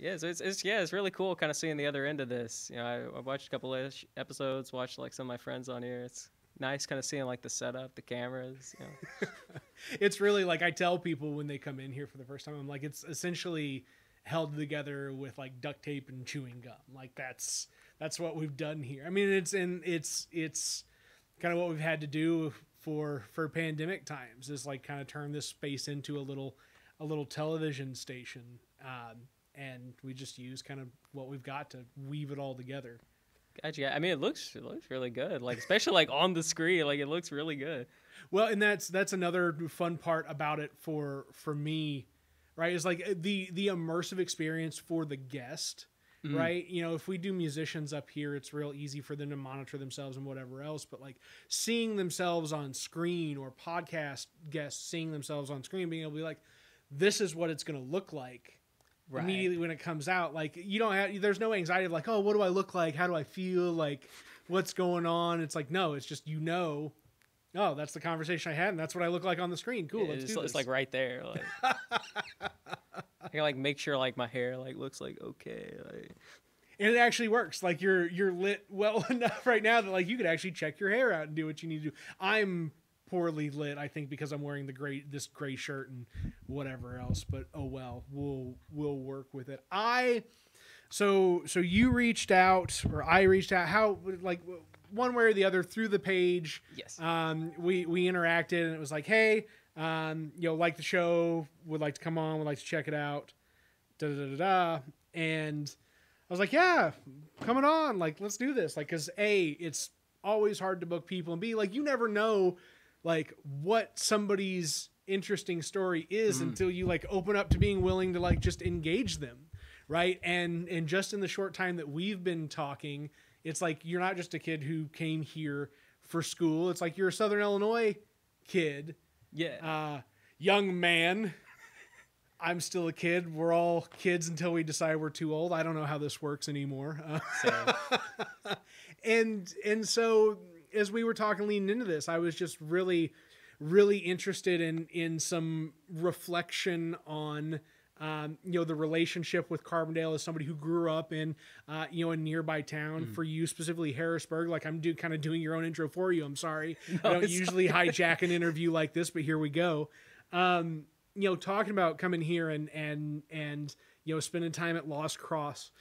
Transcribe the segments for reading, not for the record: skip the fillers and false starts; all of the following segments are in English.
Yeah, so it's really cool kind of seeing the other end of this. You know, I watched a couple of episodes, watched like some of my friends on here. It's nice kind of seeing like the setup, the cameras. You know. It's really like I tell people when they come in here for the first time, I'm like, it's essentially held together with like duct tape and chewing gum. Like that's what we've done here. I mean, it's kind of what we've had to do for pandemic times, is like kind of turn this space into a little television station. And we just use kind of what we've got to weave it all together. Gotcha. I mean, it looks really good. Like, especially like on the screen, like it looks really good. Well, and that's another fun part about it for me, right? Is like the immersive experience for the guest, right? You know, if we do musicians up here, it's real easy for them to monitor themselves and whatever else. But like seeing themselves on screen, or podcast guests seeing themselves on screen, being able to be like, this is what it's going to look like. Right. Immediately when it comes out, like there's no anxiety of like, oh, what do I look like? How do I feel? Like, what's going on? It's like, no, it's just, oh, that's the conversation I had, and that's what I look like on the screen. Cool, let's do this. It's like right there. Like, I can like make sure like my hair like looks like okay. Like, and it actually works. Like you're lit well enough right now that like you could actually check your hair out and do what you need to do. I'm poorly lit, I think, because I'm wearing this gray shirt and whatever else, but oh well, we'll work with it. So you reached out, or I reached out, how, like, one way or the other, through the page. Yes. We interacted, and it was like, hey, like the show, would like to come on, would like to check it out, and I was like, yeah, coming on, like, let's do this, like, because A, it's always hard to book people, and B, like, you never know like what somebody's interesting story is until you like open up to being willing to like just engage them, right? And just in the short time that we've been talking, it's like you're not just a kid who came here for school. It's like you're a Southern Illinois kid. Yeah. Young man. I'm still a kid. We're all kids until we decide we're too old. I don't know how this works anymore. And so as we were talking leading into this, I was just really, really interested in some reflection on, the relationship with Carbondale as somebody who grew up in, a nearby town. For you specifically, Harrisburg. Like I'm kind of doing your own intro for you. I'm sorry. No, I don't usually hijack an interview like this, but here we go. Talking about coming here and spending time at Lost Cross,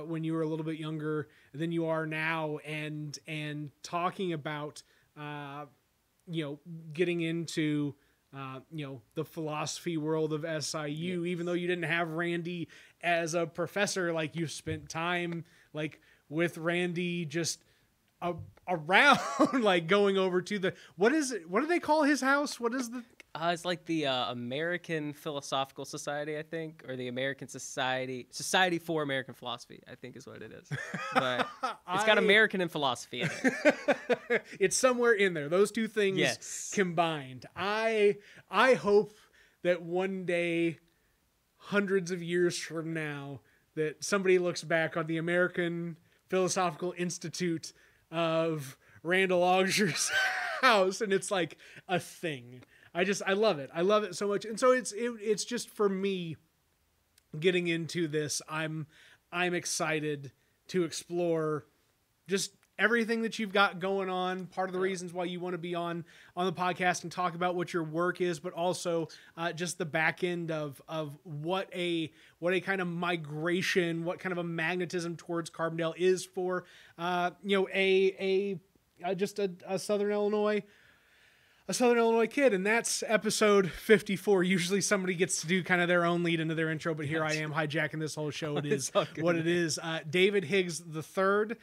when you were a little bit younger than you are now, and talking about, getting into, the philosophy world of SIU, even though you didn't have Randy as a professor, like you spent time like with Randy just around, like going over to what do they call his house? What is the... It's like the American Philosophical Society, I think, or the American Society for American Philosophy, I think is what it is. But it's got American and philosophy in it. It's somewhere in there. Those two things combined. I hope that one day, hundreds of years from now, that somebody looks back on the American Philosophical Institute of Randall Auger's house, and it's like a thing. I love it. I love it so much. And so it's just, for me, getting into this, I'm excited to explore just everything that you've got going on. Part of the reasons why you want to be on the podcast and talk about what your work is, but also just the back end of what a kind of migration, what kind of a magnetism towards Carbondale is for just a Southern Illinois kid. And that's episode 54. Usually somebody gets to do kind of their own lead into their intro, but here I am hijacking this whole show. It is what it is. David Higgs III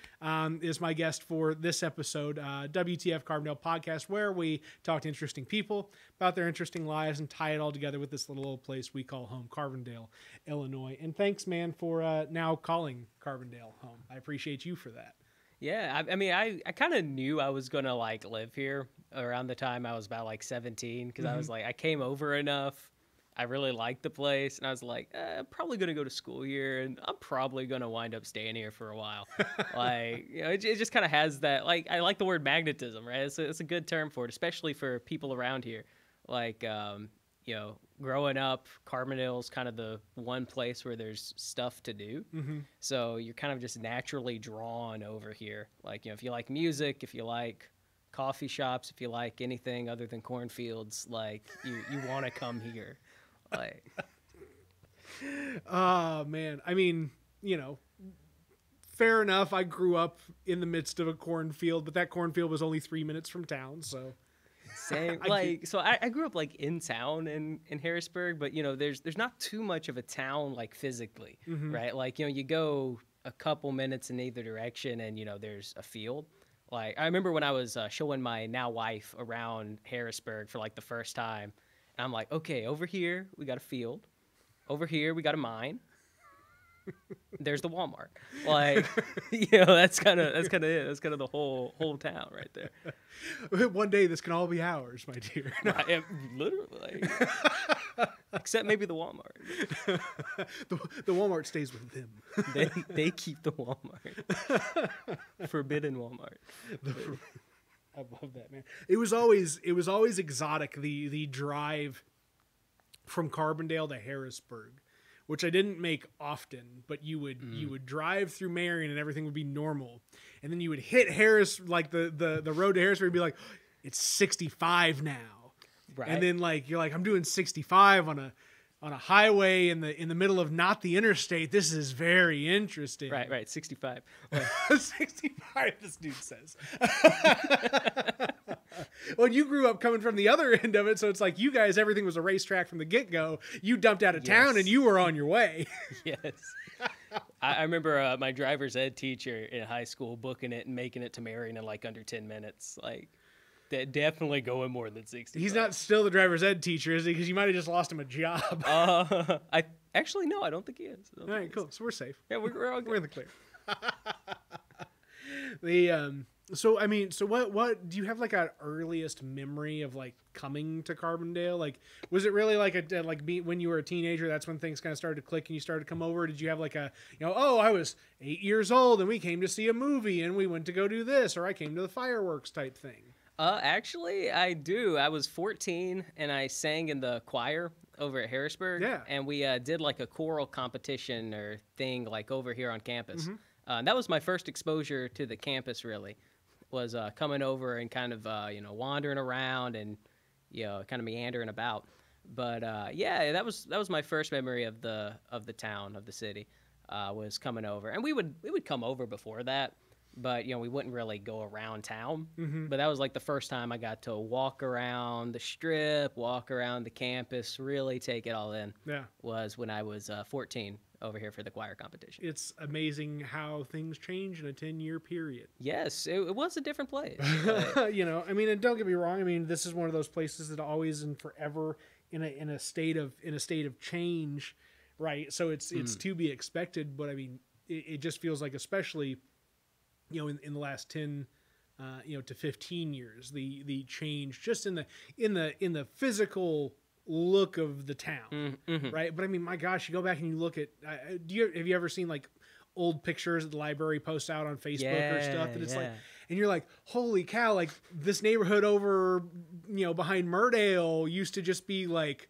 is my guest for this episode, WTF Carbondale podcast, where we talk to interesting people about their interesting lives and tie it all together with this little old place we call home, Carbondale, Illinois. And thanks, man, for now calling Carbondale home. I appreciate you for that. Yeah, I mean, I kind of knew I was going to, like, live here around the time I was about, like, 17, because I was like, I came over enough, I really liked the place, and I was like, I'm probably going to go to school here, and I'm probably going to wind up staying here for a while. Like, it just kind of has that, like, I like the word magnetism, right? It's a good term for it, especially for people around here. Like, you know, growing up, Carbondale's kind of the one place where there's stuff to do. So you're kind of just naturally drawn over here. Like, you know, if you like music, if you like coffee shops, if you like anything other than cornfields, like you want to come here. Like, oh man, I mean, you know, fair enough. I grew up in the midst of a cornfield, but that cornfield was only 3 minutes from town, so same. Like, so I grew up like in town in Harrisburg, but you know, there's not too much of a town like physically, right? Like, you know, you go a couple minutes in either direction, and you know, there's a field. Like, I remember when I was showing my now wife around Harrisburg for like the first time, and I'm like, okay, over here we got a field, over here we got a mine. There's the Walmart. Like, you know, that's kind of it. That's kind of the whole town right there. One day this can all be ours, my dear. Right, literally. Except maybe the Walmart. The Walmart stays with them. They keep the Walmart. Forbidden Walmart. I love that, man. It was always exotic, the drive from Carbondale to Harrisburg, which I didn't make often, but you would drive through Marion and everything would be normal. And then you would hit Harris, like the road to Harrisburg, and be like, it's 65 now. Right. And then like you're like, I'm doing 65 on a highway in the middle of not the interstate. This is very interesting. Right, 65. 65, this dude says. Well, you grew up coming from the other end of it, so it's like you guys, everything was a racetrack from the get-go. You dumped out of town and you were on your way. Yes. I remember my driver's ed teacher in high school booking it and making it to Marion in like under 10 minutes. Like, definitely going more than 60. He's not still the driver's ed teacher, is he? Because you might have just lost him a job. I actually, no, I don't think he is. All right, cool. So we're safe. Yeah, we're all good. We're in the clear. So what do you have like an earliest memory of like coming to Carbondale? Like, was it really like when you were a teenager, that's when things kind of started to click and you started to come over? Did you have like a, you know, oh, I was 8 years old and we came to see a movie and we went to go do this, or I came to the fireworks type thing? Actually, I do. I was 14 and I sang in the choir over at Harrisburg. Yeah. And we did like a choral competition or thing like over here on campus. That was my first exposure to the campus, really, was coming over and kind of, you know, wandering around and, you know, kind of meandering about. But yeah, that was my first memory of the town, of the city, was coming over. And we would come over before that. But, you know, we wouldn't really go around town. But that was like the first time I got to walk around the strip, walk around the campus, really take it all in. Yeah. Was when I was 14 over here for the choir competition. It's amazing how things change in a 10-year period. Yes, it was a different place. You know, I mean, and don't get me wrong. I mean, this is one of those places that always and forever in a state of change, right? So it's to be expected. But I mean, it just feels like, especially, you know, in the last 10, you know, to 15 years, the change just in the physical look of the town, right? But I mean, my gosh, you go back and you look at, have you ever seen like old pictures that the library posts out on Facebook or stuff? And it's like, and you're like, holy cow, like this neighborhood over, you know, behind Murdale used to just be like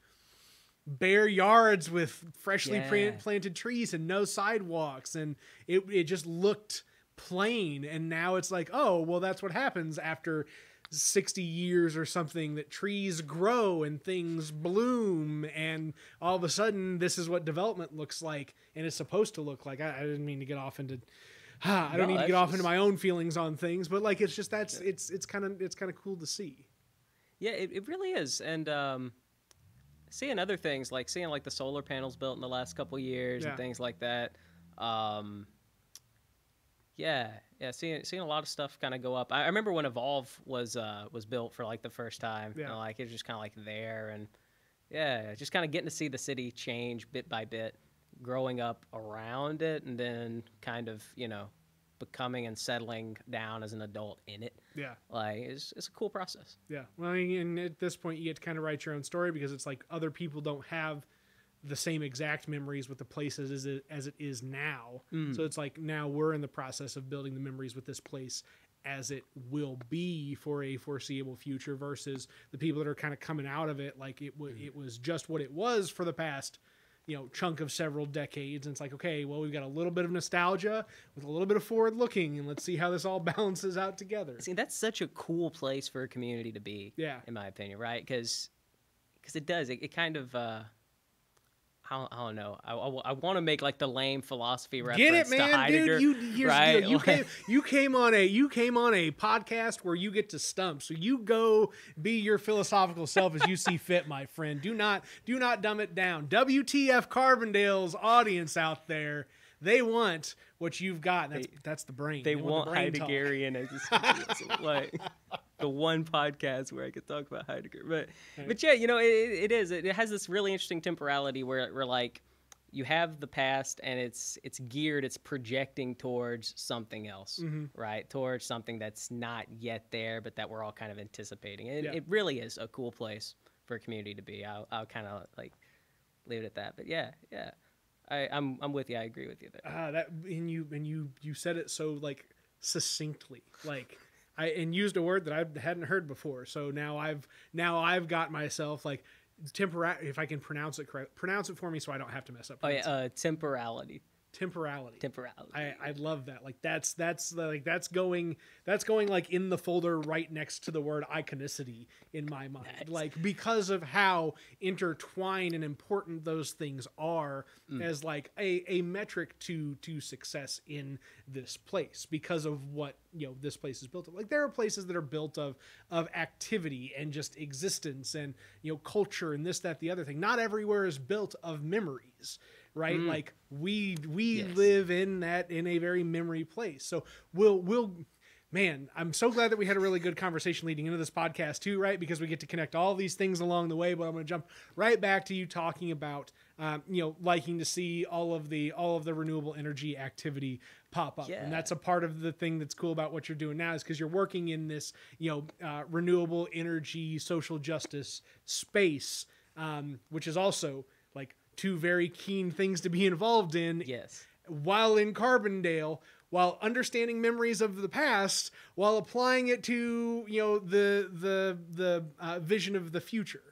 bare yards with freshly planted trees and no sidewalks. And it just looked plain. And now it's like, oh, well, that's what happens after 60 years or something, that trees grow and things bloom, and all of a sudden this is what development looks like and it's supposed to look like. I didn't mean to get off into I don't need to get off into my own feelings on things, but like it's just it's kind of cool to see. Yeah, it really is. And seeing other things, like seeing like the solar panels built in the last couple of years and things like that. Seeing a lot of stuff kind of go up. I remember when Evolve was built for like the first time. Yeah. Like it was just kind of like there, and just kind of getting to see the city change bit by bit, growing up around it, and then kind of, you know, becoming and settling down as an adult in it. Yeah. Like it's a cool process. Yeah. Well, and at this point you get to kind of write your own story, because it's like other people don't have the same exact memories with the places as it is now. So it's like now we're in the process of building the memories with this place as it will be for a foreseeable future versus the people that are kind of coming out of it like it was just what it was for the past chunk of several decades. And it's like, okay, well, we've got a little bit of nostalgia with a little bit of forward looking, and let's see how this all balances out together. See, that's such a cool place for a community to be, in my opinion, right? Because it does. It kind of... I don't know. I want to make like the lame philosophy reference. Get it, man, to Heidegger, dude. right? You came on a podcast where you get to stump. So you go be your philosophical self as you see fit, my friend. Do not dumb it down. WTF Carbondale's audience out there, they want what you've got. That's the brain. They want the brain Heideggerian. Like the one podcast where I could talk about Heidegger, but yeah, it is. It has this really interesting temporality where like you have the past and it's geared, it's projecting towards something else, right? Towards something that's not yet there, but that we're all kind of anticipating. It really is a cool place for a community to be. I'll kind of like leave it at that. But yeah. I'm with you. I agree with you there. You said it so like succinctly, like and used a word that I hadn't heard before. So now I've got myself like if I can pronounce it correct, pronounce it for me so I don't have to mess up. Temporality. Temporality. I love that. Like that's going like in the folder right next to the word iconicity in my mind. Nice. Like because of how intertwined and important those things are as like a metric to success in this place because of what this place is built of. Like there are places that are built of activity and just existence and culture and this, that, the other thing. Not everywhere is built of memories. Right? Like we live in a very memory place. So we'll man, I'm so glad that we had a really good conversation leading into this podcast too, right? Because we get to connect all these things along the way, but I'm going to jump right back to you talking about, liking to see all of the renewable energy activity pop up. Yeah. And that's a part of the thing that's cool about what you're doing now is because you're working in this, renewable energy, social justice space, which is also like two very keen things to be involved in. Yes. While in Carbondale, while understanding memories of the past, while applying it to the vision of the future.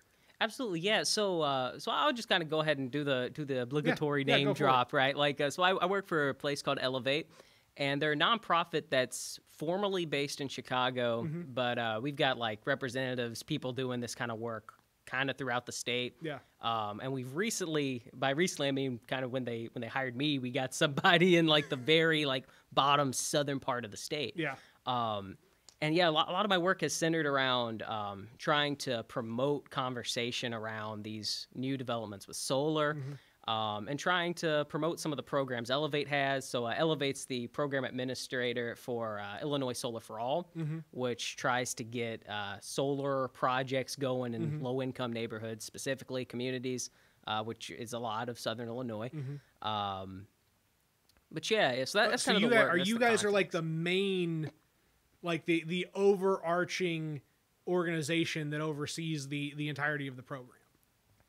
Absolutely, yeah. So I'll just kind of go ahead and do the obligatory name drop, right? Like, so I work for a place called Elevate, and they're a nonprofit that's formally based in Chicago, but we've got like representatives, people doing this kind of work kind of throughout the state. Yeah. And we've recently, by recently, I mean, kind of when they hired me, we got somebody in like the very like bottom southern part of the state. Yeah. And yeah, a lot of my work has centered around trying to promote conversation around these new developments with solar, and trying to promote some of the programs Elevate has. So Elevate's the program administrator for Illinois Solar for All, which tries to get solar projects going in low-income neighborhoods, specifically communities, which is a lot of Southern Illinois. But yeah, so that's kind of the work. You guys are like the main, like the overarching organization that oversees the entirety of the program.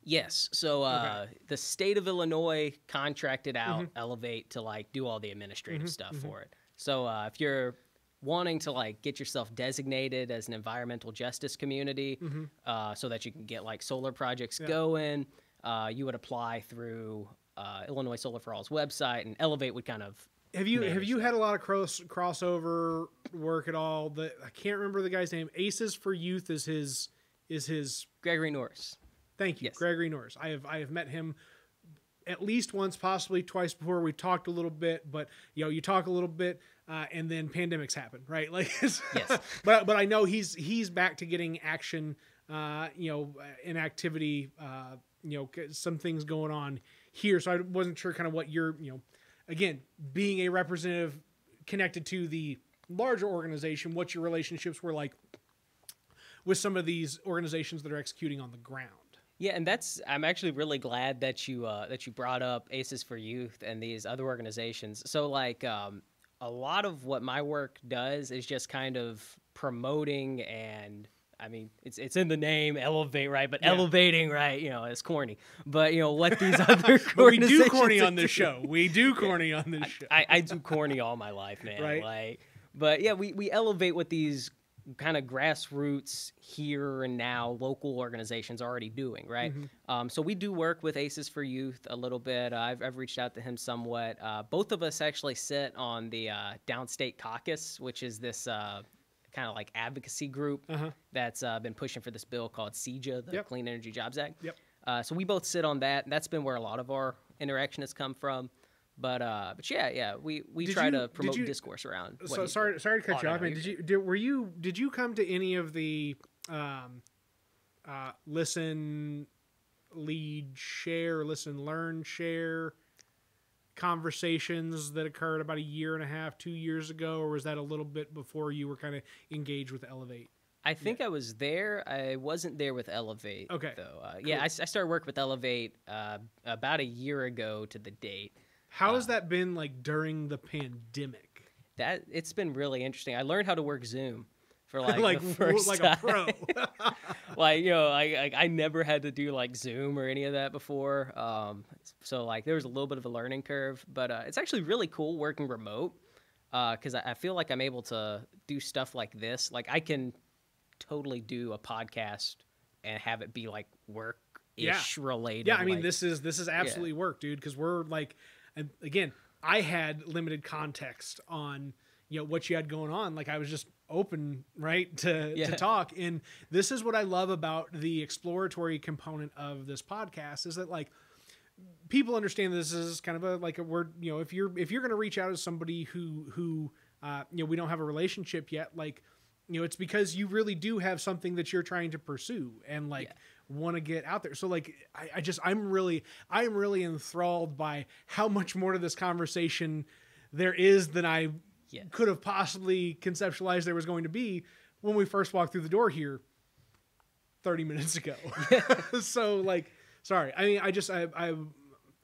Yes. So the state of Illinois contracted out Elevate to like do all the administrative stuff for it. So if you're wanting to like get yourself designated as an environmental justice community, so that you can get like solar projects going, you would apply through Illinois Solar for All's website, and Elevate would kind of. Have you had a lot of crossover work at all? I can't remember the guy's name. Aces for Youth is his Gregory Norris. Thank you, yes. Gregory Norris. I have met him at least once, possibly twice before. We talked a little bit, but you talk a little bit, and then pandemics happen, right? Like, yes. But I know he's back to getting action, in activity, some things going on here. So I wasn't sure kind of what you're, again, being a representative connected to the larger organization, what your relationships were like with some of these organizations that are executing on the ground. Yeah, and I'm actually really glad that you brought up Aces for Youth and these other organizations. So like a lot of what my work does is just kind of promoting, and I mean it's in the name, Elevate, right? But elevating, right? It's corny. But what these other but we do corny on this show. We do corny on this show. I do corny all my life, man. Right. Like But yeah, we elevate what these kind of grassroots here and now local organizations are already doing, right? So we do work with Aces for Youth a little bit. I've reached out to him somewhat. Both of us actually sit on the Downstate Caucus, which is this kind of like advocacy group that's been pushing for this bill called CEJA, the Clean Energy Jobs Act. So we both sit on that, and that's been where a lot of our interaction has come from. But yeah, we try to promote discourse around. So sorry to cut you off, man. Did you come to any of the listen, lead, share, listen, learn, share conversations that occurred about a year and a half, 2 years ago, or was that a little bit before you were kind of engaged with Elevate? I think I was there. I wasn't there with Elevate. Okay. Though. Yeah, I started work with Elevate about a year ago to the date. How has that been like during the pandemic? That it's been really interesting. I learned how to work Zoom for like the first like time. A pro. Like, you know, I never had to do like Zoom or any of that before. So like there was a little bit of a learning curve, but it's actually really cool working remote because I feel like I'm able to do stuff like this. Like I can totally do a podcast and have it be like work-ish related. Yeah, I mean this is absolutely work, dude, because we're like. And again, I had limited context on, you know, what you had going on. Like I was just open, right, to talk. And this is what I love about the exploratory component of this podcast is that like people understand this is kind of a like a word, you know, if you're going to reach out to somebody who you know, we don't have a relationship yet, like, you know, it's because you really do have something that you're trying to pursue and like want to get out there. So like, I'm really enthralled by how much more to this conversation there is than I could have possibly conceptualized there was going to be when we first walked through the door here 30 minutes ago. So like, sorry. I mean,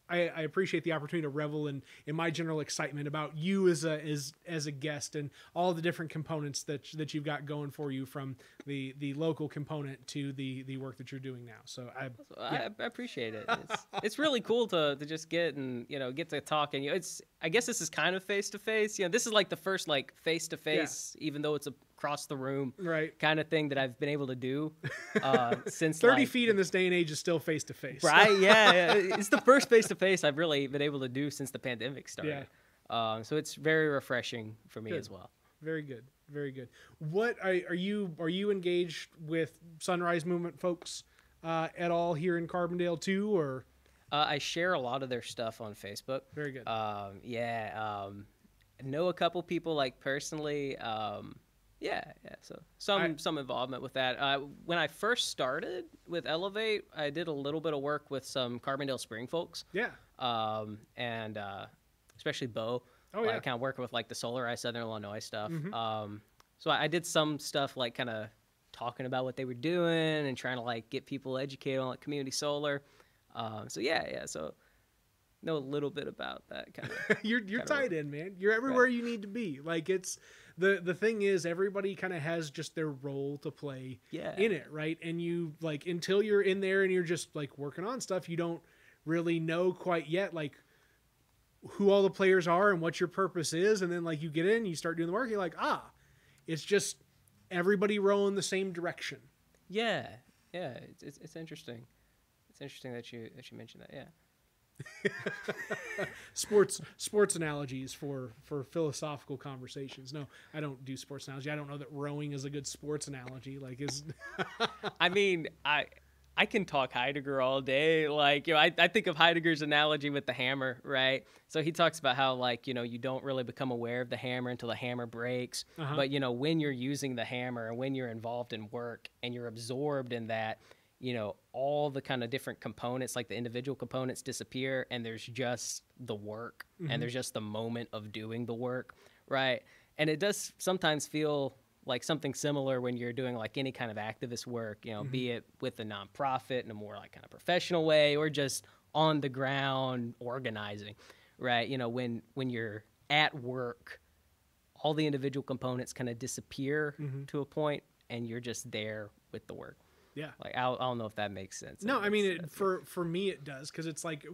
I appreciate the opportunity to revel in my general excitement about you as a guest and all the different components that you've got going for you, from the local component to the work that you're doing now. So I appreciate it. It's really cool to just get to talk, and you know, I guess this is kind of face to face. You know, this is like the first like face to face, even though it's across the room, right, kind of thing that I've been able to do since 30 feet in this day and age is still face to face, right? Yeah, it's the first face to face I've really been able to do since the pandemic started. So it's very refreshing for me as well. Very good. Very good. What are you engaged with Sunrise Movement folks at all here in Carbondale too, or? I share a lot of their stuff on Facebook. Very good. Know a couple people like personally. So some involvement with that. When I first started with Elevate, I did a little bit of work with some Carbondale Spring folks. Yeah. And especially Bo. Kind of working with like the Solar Southern Illinois stuff. So I did some stuff like kind of talking about what they were doing and trying to like get people educated on like community solar. So know a little bit about that kind of. You're tied in, man. You're everywhere you need to be. Like it's the thing is everybody kind of has just their role to play in it, right? And you like until you're in there and you're just like working on stuff, you don't really know quite yet like who all the players are and what your purpose is. And then like you get in, you start doing the work, you're like, it's just everybody rowing the same direction. Yeah. It's interesting. It's interesting that you mentioned that. Yeah. sports analogies for philosophical conversations. No, I don't do sports analogy. I don't know that rowing is a good sports analogy. Like is I mean, I can talk Heidegger all day. Like, you know, I think of Heidegger's analogy with the hammer, right? So he talks about how, like, you know, you don't really become aware of the hammer until the hammer breaks. But, you know, when you're using the hammer and when you're involved in work and you're absorbed in that, you know, all the kind of different components, like the individual components disappear and there's just the work and there's just the moment of doing the work, right? And it does sometimes feel like something similar when you're doing like any kind of activist work, you know, be it with a nonprofit in a more like kind of professional way or just on the ground organizing, right? You know, when you're at work, all the individual components kind of disappear to a point and you're just there with the work. Yeah. Like, I don't know if that makes sense. No, I mean, for me, it does. 'Cause it's like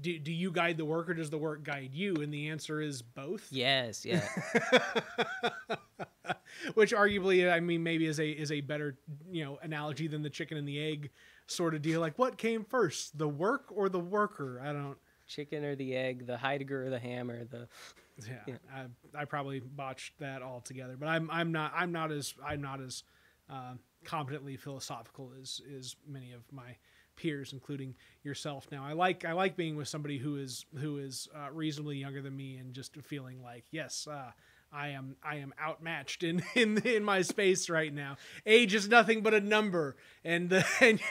do you guide the work or does the work guide you? And the answer is both. Yes, yeah. Which arguably, I mean, maybe is a better, analogy than the chicken and the egg sort of deal. Like, what came first, the work or the worker? I don't. Chicken or the egg, the Heidegger or the hammer, the. Yeah. I probably botched that altogether, but I'm not as competently philosophical as many of my peers, including yourself. Now, I like being with somebody who is reasonably younger than me, and just feeling like, yes, I am outmatched in my space right now. Age is nothing but a number, and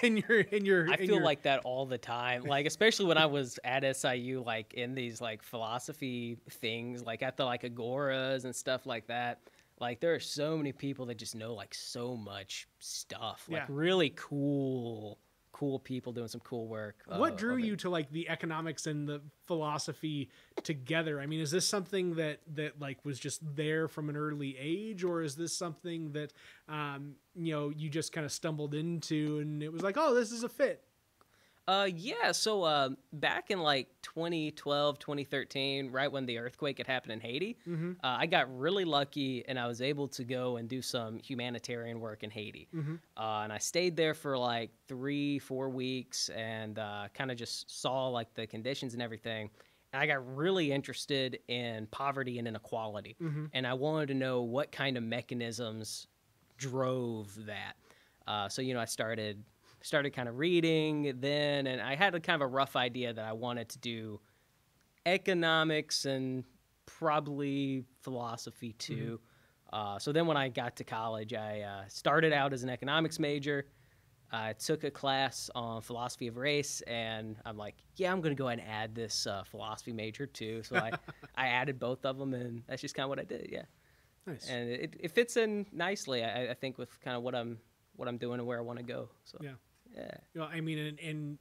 you're. I feel like that all the time, like especially when I was at SIU, like in these like philosophy things, like at the like agoras and stuff like that. Like there are so many people that just know like so much stuff, like really cool people doing some cool work. What drew you to like the economics and the philosophy together? I mean, is this something that like was just there from an early age, or is this something that you just kind of stumbled into and it was like, oh, this is a fit? So back in like 2012, 2013, right when the earthquake had happened in Haiti, I got really lucky and I was able to go and do some humanitarian work in Haiti. And I stayed there for like 3-4 weeks and kind of just saw like the conditions and everything. And I got really interested in poverty and inequality. And I wanted to know what kind of mechanisms drove that. So I started kind of reading then, and I had a kind of a rough idea that I wanted to do economics and probably philosophy too. So then when I got to college, I started out as an economics major. I took a class on philosophy of race, and I'm like, yeah, I'm going to go ahead and add this philosophy major too. So I added both of them, and that's just kind of what I did, yeah. Nice. And it fits in nicely, I think, with kind of what I'm doing and where I want to go. So yeah. Yeah. I mean, in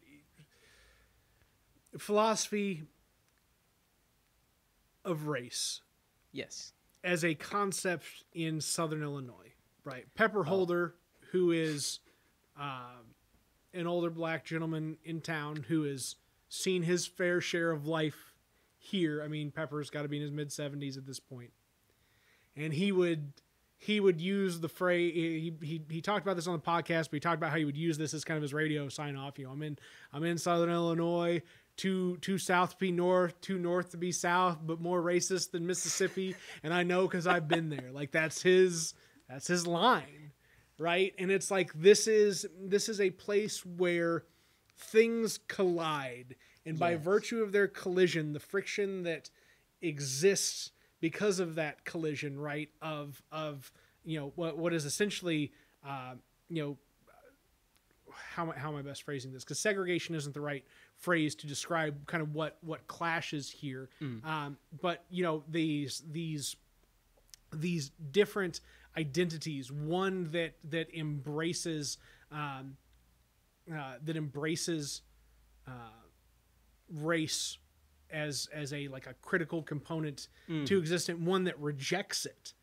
philosophy of race. Yes. As a concept in Southern Illinois, right? Pepper Holder, who is an older black gentleman in town who has seen his fair share of life here. I mean, Pepper's got to be in his mid-70s at this point. And he would use the phrase. He talked about this on the podcast, but he talked about how he would use this as kind of his radio sign off. I'm in Southern Illinois. Too south to be north, too north to be south, but more racist than Mississippi. And I know because I've been there. Like that's his line, right? And it's like this is a place where things collide, and by virtue of their collision, the friction that exists because of that collision, right, of what is essentially, how am I best phrasing this? Because segregation isn't the right phrase to describe kind of what clashes here. But these different identities, one that embraces race as a like a critical component to existence, one that rejects it,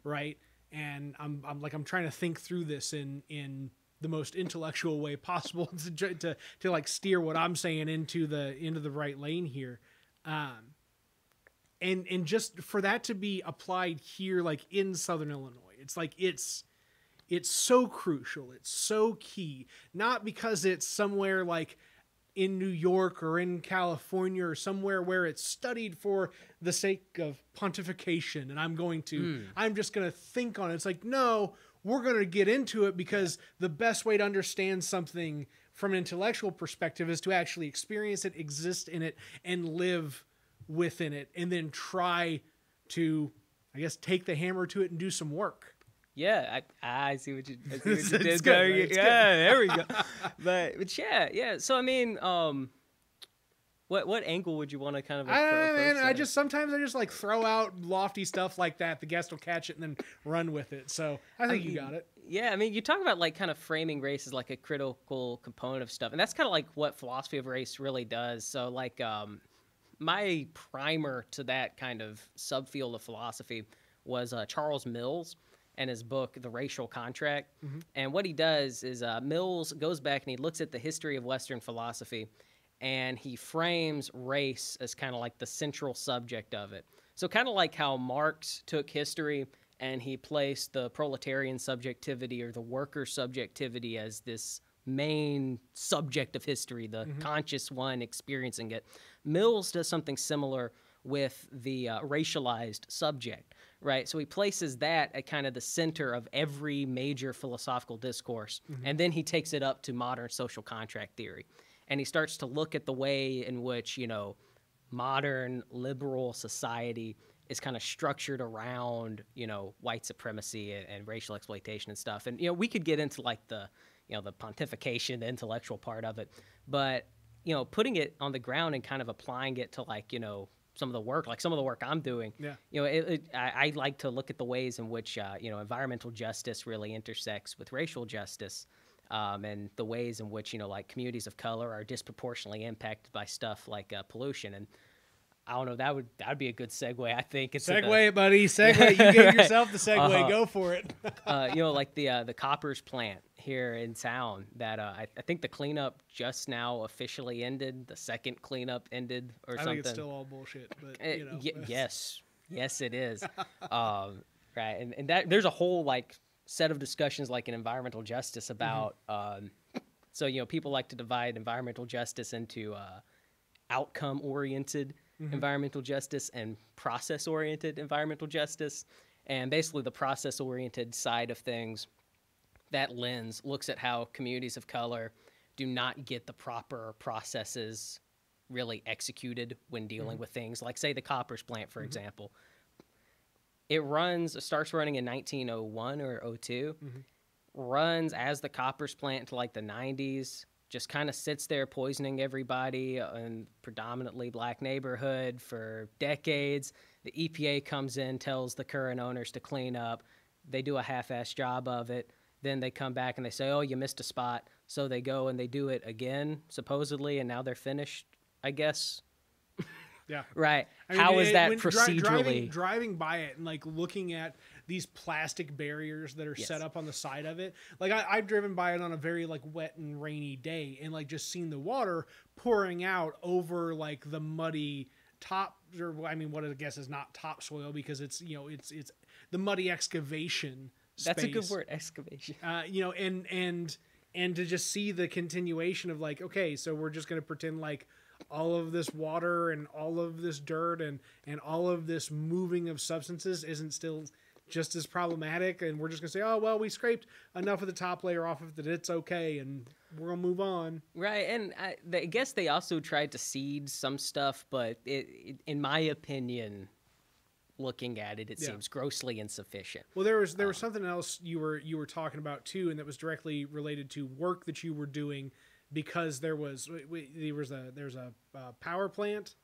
right? And I'm trying to think through this in the most intellectual way possible to like steer what I'm saying into the right lane here, and just for that to be applied here, like in Southern Illinois, it's like it's so crucial, it's so key, not because it's somewhere like in New York or in California or somewhere where it's studied for the sake of pontification and I'm just going to think on it. It's like, no, we're going to get into it because the best way to understand something from an intellectual perspective is to actually experience it, exist in it, and live within it, and then try to, I guess, take the hammer to it and do some work. Yeah, I see what you did good, there. right? Yeah, there we go. But yeah. So I mean, what angle would you want to kind of? Sometimes I just like throw out lofty stuff like that. The guest will catch it and then run with it. So I think you got it. Yeah, I mean, you talk about like kind of framing race as like a critical component of stuff, and that's kind of like what philosophy of race really does. So like, my primer to that kind of subfield of philosophy was Charles Mills and his book, The Racial Contract. And what he does is Mills goes back and he looks at the history of Western philosophy, and he frames race as kind of like the central subject of it. So kind of like how Marx took history and he placed the proletarian subjectivity or the worker subjectivity as this main subject of history, the conscious one experiencing it. Mills does something similar with the racialized subject, right? So he places that at kind of the center of every major philosophical discourse, and then he takes it up to modern social contract theory. And he starts to look at the way in which, you know, modern liberal society is kind of structured around, you know, white supremacy and racial exploitation and stuff. And, you know, we could get into like the, you know, the pontification, the intellectual part of it, but, you know, putting it on the ground and kind of applying it to like, you know, some of the work I'm doing, you know, I like to look at the ways in which, you know, environmental justice really intersects with racial justice. And the ways in which, you know, like communities of color are disproportionately impacted by stuff like pollution. And I don't know, that would be a good segue, I think. Segue, buddy. Segue. You gave yourself the segue. Go for it. You know, like the Koppers plant here in town that I think the cleanup just now officially ended. The second cleanup ended or something. I think it's still all bullshit, but, you know. Yes, it is. Right. And that there's a whole, like, set of discussions like in environmental justice about so, you know, people like to divide environmental justice into outcome oriented environmental justice and process oriented environmental justice. And basically the process oriented side of things, that lens looks at how communities of color do not get the proper processes really executed when dealing with things like, say, the Koppers plant, for example. It starts running in 1901 or 02, runs as the Koppers plant to like the 90s, just kind of sits there poisoning everybody in predominantly black neighborhood for decades. The EPA comes in, tells the current owners to clean up. They do a half-assed job of it. Then they come back and they say, oh, you missed a spot. So they go and they do it again, supposedly, and now they're finished, I guess. Yeah. Right. I mean, how is that procedurally? Driving by it and like looking at these plastic barriers that are set up on the side of it. Like I've driven by it on a very like wet and rainy day and like just seen the water pouring out over like the muddy top, or I mean, what I guess is not topsoil because it's, you know, it's the muddy excavation space. That's a good word, excavation. You know, and to just see the continuation of like, okay, so we're just going to pretend like all of this water and all of this dirt and all of this moving of substances isn't still just as problematic, and we're just gonna say, oh well, we scraped enough of the top layer off of it that it's okay, and we're gonna move on. Right, and I guess they also tried to seed some stuff, but it in my opinion, looking at it, it seems grossly insufficient. Well, there was something else you were talking about too, and that was directly related to work that you were doing. Because there's a power plant.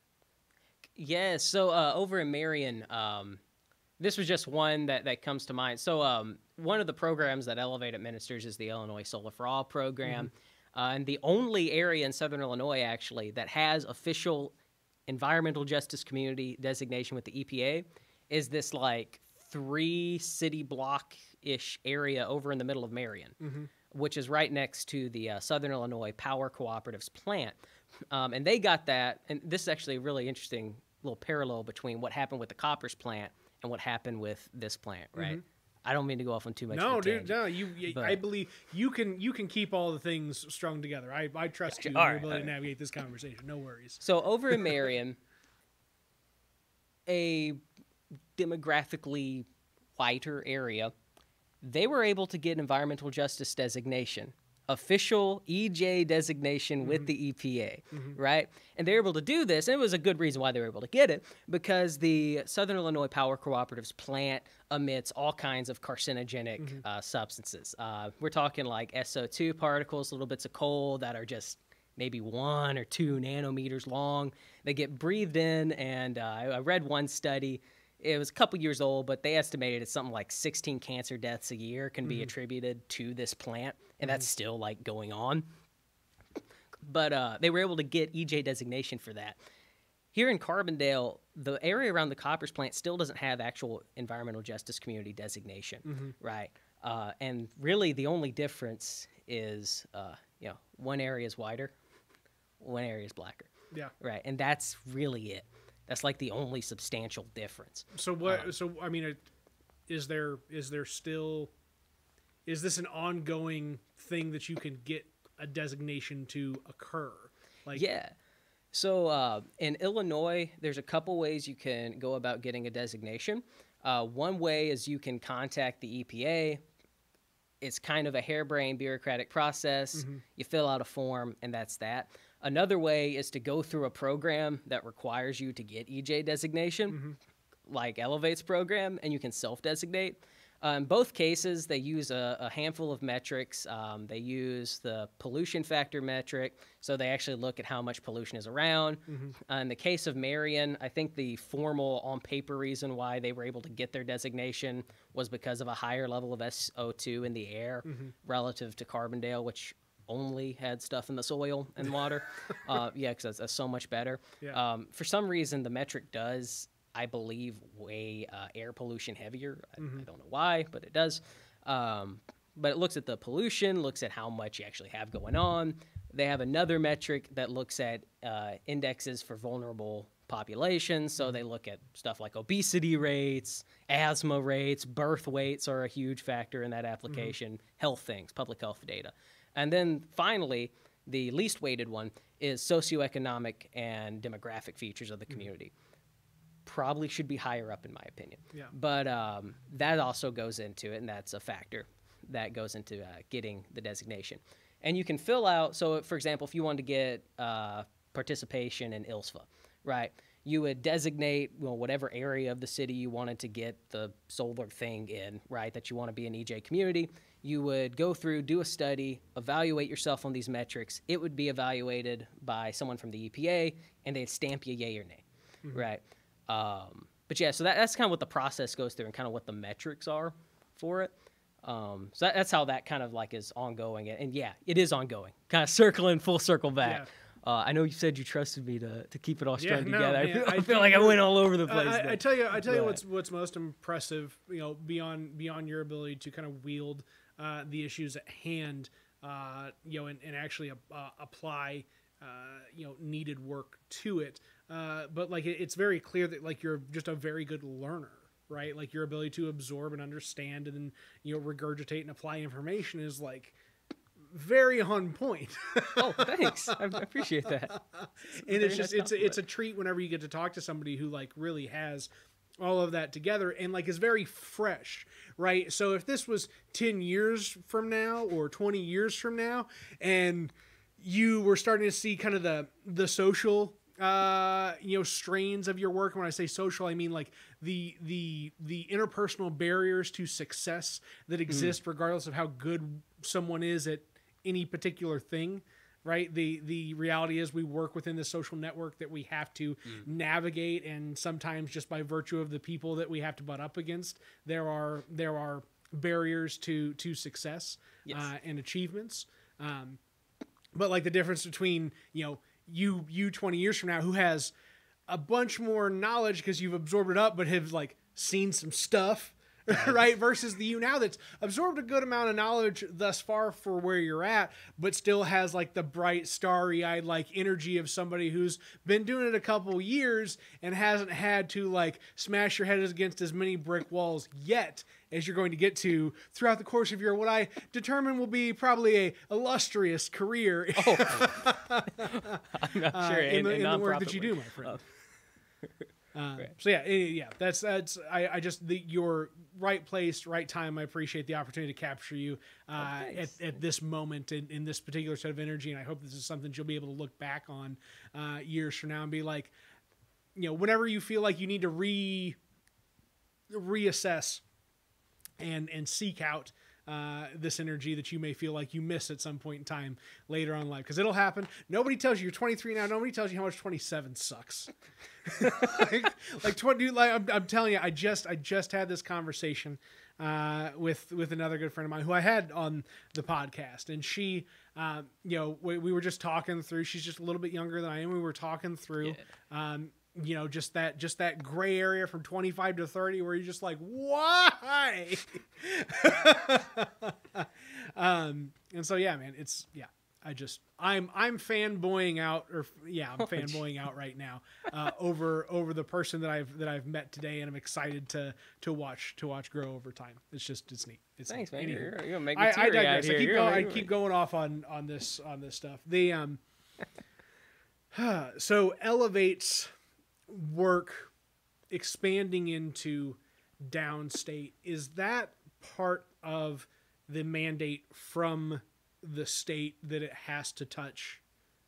Yeah, so over in Marion, this was just one that comes to mind. So one of the programs that Elevate administers is the Illinois Solar for All program, and the only area in Southern Illinois actually that has official environmental justice community designation with the EPA is this like 3 city block-ish area over in the middle of Marion. Which is right next to the Southern Illinois Power Cooperative's plant. And they got that, and this is actually a really interesting little parallel between what happened with the Koppers plant and what happened with this plant, right? I don't mean to go off on too much. No, dude, no. I believe you can keep all the things strung together. I trust you in your ability to navigate this conversation. No worries. So over in Marion, a demographically whiter area, they were able to get environmental justice designation, official EJ designation with the EPA, right? And they were able to do this, and it was a good reason why they were able to get it, because the Southern Illinois Power Cooperative's plant emits all kinds of carcinogenic substances. We're talking like SO2 particles, little bits of coal that are just maybe 1 or 2 nanometers long. They get breathed in, and I read one study. It was a couple years old, but they estimated it's something like 16 cancer deaths a year can be attributed to this plant, and that's still like going on. But they were able to get EJ designation for that. Here in Carbondale, the area around the Koppers plant still doesn't have actual environmental justice community designation, right? And really, the only difference is, you know, one area is wider, one area is blacker. Yeah. Right. And that's really it. That's like the only substantial difference. So what? So I mean, is this an ongoing thing that you can get a designation to occur? Like, yeah. So in Illinois, there's a couple ways you can go about getting a designation. One way is you can contact the EPA. It's kind of a harebrained bureaucratic process. Mm-hmm. You fill out a form, and that's that. Another way is to go through a program that requires you to get EJ designation, mm-hmm. like Elevate's program, and you can self-designate. In both cases, they use a handful of metrics. They use the pollution factor metric, so they actually look at how much pollution is around. Mm-hmm. In the case of Marion, I think the formal on-paper reason why they were able to get their designation was because of a higher level of SO2 in the air mm-hmm. relative to Carbondale, which only had stuff in the soil and water. Yeah, because that's so much better. Yeah. For some reason, the metric does, I believe, weigh air pollution heavier. Mm-hmm. I don't know why, but it does. But it looks at the pollution, looks at how much you actually have going on. They have another metric that looks at indexes for vulnerable populations. So they look at stuff like obesity rates, asthma rates, birth weights are a huge factor in that application, mm-hmm. health things, public health data. And then finally, the least weighted one is socioeconomic and demographic features of the community. Probably should be higher up in my opinion. Yeah. But that also goes into it, and that's a factor that goes into getting the designation. And you can fill out, so for example, if you wanted to get participation in ILSFA, right, you would designate whatever area of the city you wanted to get the solar thing in, right, that you want to be an EJ community. You would go through, do a study, evaluate yourself on these metrics. It would be evaluated by someone from the EPA, and they'd stamp you yay or nay, mm-hmm. right? But yeah, so that's kind of what the process goes through and kind of what the metrics are for it. So that's how that kind of like is ongoing. And yeah, it is ongoing, kind of circling full circle back. Yeah. I know you said you trusted me to keep it all strung together. Man, I feel like I went all over the place. I tell you what's most impressive, beyond your ability to kind of wield the issues at hand, and actually apply needed work to it. But like it's very clear that like you're just a very good learner, right? Like your ability to absorb and understand and then regurgitate and apply information is like very on point. Oh, thanks. I appreciate that. And it's just it's a treat whenever you get to talk to somebody who like really has all of that together and like is very fresh, right? So if this was 10 years from now or 20 years from now and you were starting to see kind of the social strains of your work. And when I say social, I mean like the interpersonal barriers to success that exist regardless of how good someone is at any particular thing, right? The reality is we work within the social network that we have to navigate, and sometimes just by virtue of the people that we have to butt up against, there are barriers to success. Yes. And achievements. But like the difference between, you 20 years from now who has a bunch more knowledge because you've absorbed it up, but have like seen some stuff, right? Versus the you now that's absorbed a good amount of knowledge thus far for where you're at, but still has like the bright, starry-eyed like energy of somebody who's been doing it a couple years and hasn't had to like smash your head against as many brick walls yet as you're going to get to throughout the course of your, what I determine will be probably a illustrious career. I'm not sure. In the work that you do, my friend. Right. So yeah, that's I just your right place, right time. I appreciate the opportunity to capture you at this moment in this particular set of energy, and I hope this is something you'll be able to look back on years from now and be like, whenever you feel like you need to reassess and seek out this energy that you may feel like you miss at some point in time later on in life, because it'll happen. Nobody tells you you're 23 now. Nobody tells you how much 27 sucks. like 20. Like I'm telling you, I just had this conversation with another good friend of mine who I had on the podcast, and she, we were just talking through. She's just a little bit younger than I am. We were talking through. Yeah. Just that gray area from 25 to 30 where you're just like, why? And so, yeah, man, I'm fanboying out, or yeah, I'm fanboying out right now over the person that I've met today, and I'm excited to watch grow over time. It's neat. Thanks, neat. man. Anywho, You're gonna make me I digress. here. I keep going off on this stuff. The so Elevate's work expanding into downstate, is that part of the mandate from the state that it has to touch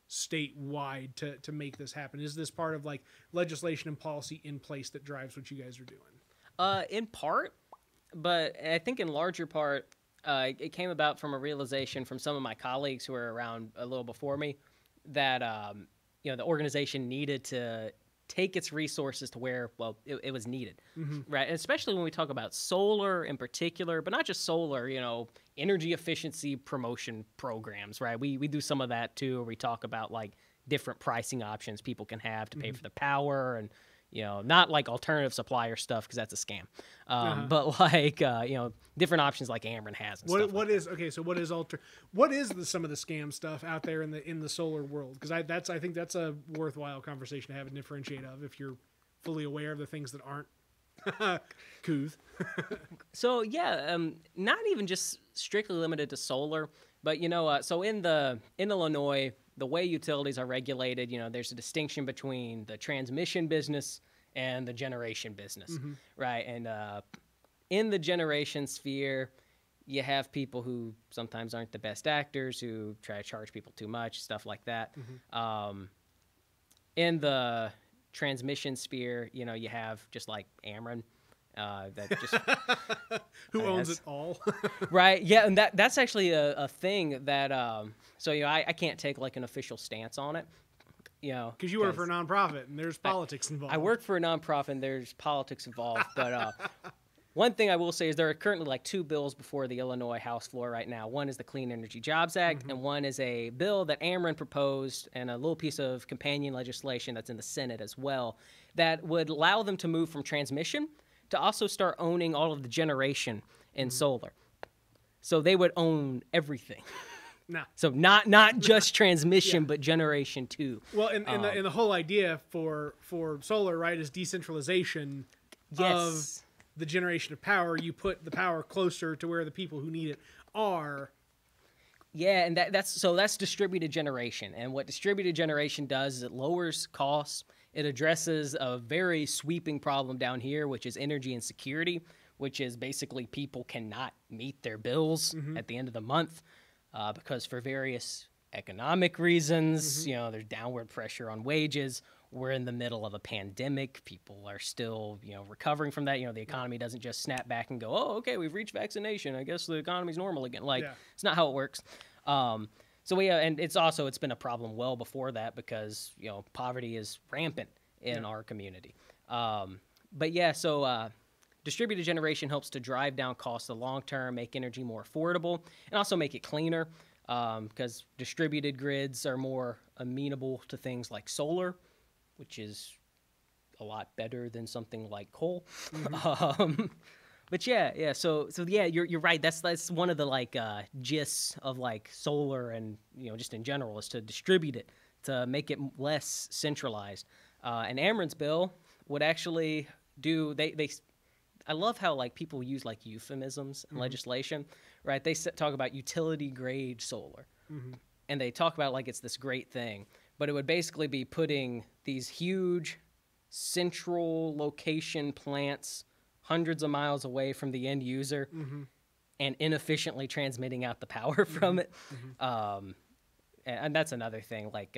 statewide to make this happen? Is this part of like legislation and policy in place that drives what you guys are doing? In part, but I think in larger part, it came about from a realization from some of my colleagues who were around a little before me that the organization needed to take its resources to where, well, it was needed, right? And especially when we talk about solar in particular, but not just solar, energy efficiency promotion programs, right? We do some of that too, where we talk about like different pricing options people can have to pay for the power, and not like alternative supplier stuff because that's a scam, but like different options like Ameren has. And what is some of the scam stuff out there in the solar world? Because I think that's a worthwhile conversation to have and differentiate of if you're fully aware of the things that aren't couth. So yeah, not even just strictly limited to solar, but so in Illinois, the way utilities are regulated, there's a distinction between the transmission business and the generation business, right? And in the generation sphere, you have people who sometimes aren't the best actors, who try to charge people too much, stuff like that. In the transmission sphere, you have just like Ameren, that just who owns it all. Right. Yeah. And that's actually a thing that, I can't take like an official stance on it, because you work for a nonprofit and there's politics involved. I work for a nonprofit and there's politics involved. But one thing I will say is there are currently like two bills before the Illinois House floor right now. One is the Clean Energy Jobs Act, and one is a bill that Ameren proposed, and a little piece of companion legislation that's in the Senate as well, that would allow them to move from transmission to also start owning all of the generation in solar. So they would own everything. Nah. So not just transmission, but generation too. Well, and the whole idea for solar, right, is decentralization of the generation of power. You put the power closer to where the people who need it are. Yeah, and that's distributed generation. And what distributed generation does is it lowers costs. It addresses a very sweeping problem down here, which is energy insecurity, which is basically people cannot meet their bills at the end of the month because for various economic reasons, there's downward pressure on wages. We're in the middle of a pandemic. People are still, recovering from that. The economy doesn't just snap back and go, oh, okay, we've reached vaccination. I guess the economy's normal again. It's not how it works. And it's been a problem well before that because, poverty is rampant in our community. Distributed generation helps to drive down costs in the long term, make energy more affordable, and also make it cleaner because distributed grids are more amenable to things like solar, which is a lot better than something like coal. But you're right. That's one of the gists of like solar and just in general is to distribute it to make it less centralized. And Ameren's bill would actually do I love how like people use like euphemisms in legislation, right? They talk about utility grade solar, and they talk about like it's this great thing, but it would basically be putting these huge central location plants hundreds of miles away from the end user and inefficiently transmitting out the power from it. And that's another thing, like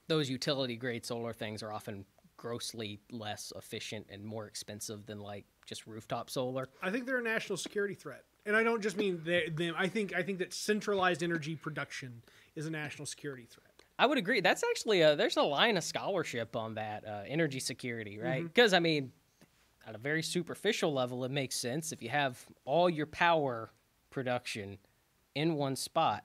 those utility grade solar things are often grossly less efficient and more expensive than like just rooftop solar. I think they're a national security threat. And I don't just mean them. I think that centralized energy production is a national security threat. I would agree. That's actually there's a line of scholarship on that, energy security, right? Because, at a very superficial level, it makes sense. If you have all your power production in one spot,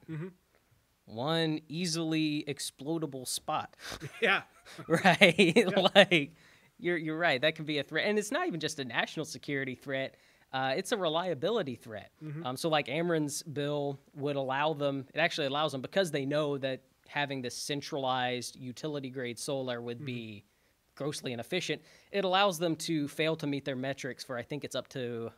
one easily explodable spot. Yeah. Right? Yeah. Like, you're right. That could be a threat. And it's not even just a national security threat. It's a reliability threat. So like Ameren's bill would allow them, it actually allows them, because they know that having this centralized utility grade solar would be grossly inefficient. It allows them to fail to meet their metrics for, I think it's up to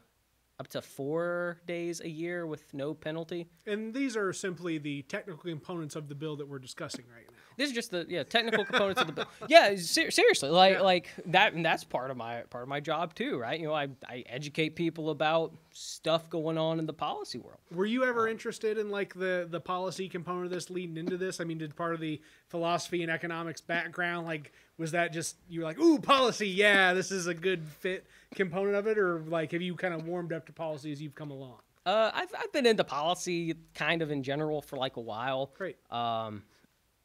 4 days a year with no penalty. And these are simply the technical components of the bill that we're discussing right now. This is just the technical components of the bill. Yeah, seriously, like that, and that's part of my job too, right? You know, I educate people about stuff going on in the policy world. Were you ever interested in like the policy component of this leading into this? I mean, did part of the philosophy and economics background, like, was that just you were like, ooh, policy, yeah, this is a good fit component of it, or like have you kind of warmed up to policy as you've come along? I've been into policy kind of in general for like a while. Great.